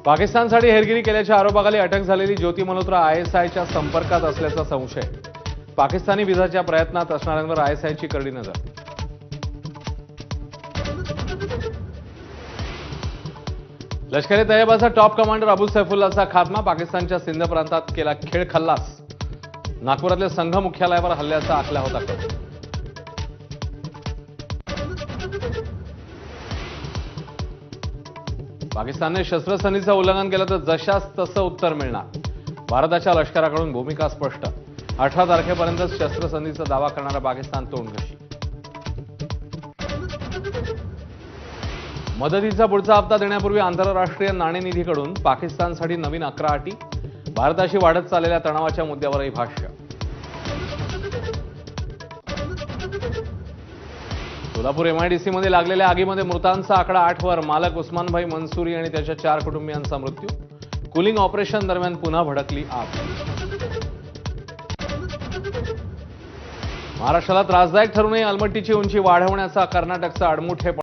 पाकिस्तानसाठी हेरगिरी केल्याच्या आरोपाखाली अटक झालेली ज्योती मल्होत्रा आयएसआयच्या संपर्कात असल्याचा संशय. पाकिस्तानी व्हिसाच्या प्रयत्नात असणाऱ्यांवर आयएसआयची करडी नजर. लष्कर ए तैयबाचा टॉप कमांडर अबू सैफुल्लाचा खात्मा. पाकिस्तानच्या सिंध प्रांतात केला खेळ खल्लास. नागपुरातल्या संघ मुख्यालयावर हल्ल्याचा आखला होता कट. पाकिस्तानने शस्त्रसंधीचं उल्लंघन केलं तर जशास तसं उत्तर मिळणार. भारताच्या लष्कराकडून भूमिका स्पष्ट. 18 तारखेपर्यंत शस्त्रसंधीचा दावा करणारा पाकिस्तान तोंडघशी. मदतीचा पुढचा हप्ता देण्यापूर्वी आंतरराष्ट्रीय नाणेनिधीकडून पाकिस्तानसाठी नवीन 11 अटी. भारताशी वाढत चाललेल्या तणावाच्या मुद्द्यावरही भाष्य. सोलापूर एमआयडीसीमध्ये लागलेल्या आगीमध्ये मृतांचा आकडा 8 वर. मालक उस्मानभाई मंसूरी आणि त्याच्या 4 कुटुंबियांचा मृत्यू. कूलिंग ऑपरेशन दरम्यान पुन्हा भडकली आग. महाराष्ट्राला त्रासदायक ठरू नये, अलमट्टीची उंची वाढवण्याचा कर्नाटकचा आडमुठेपणा.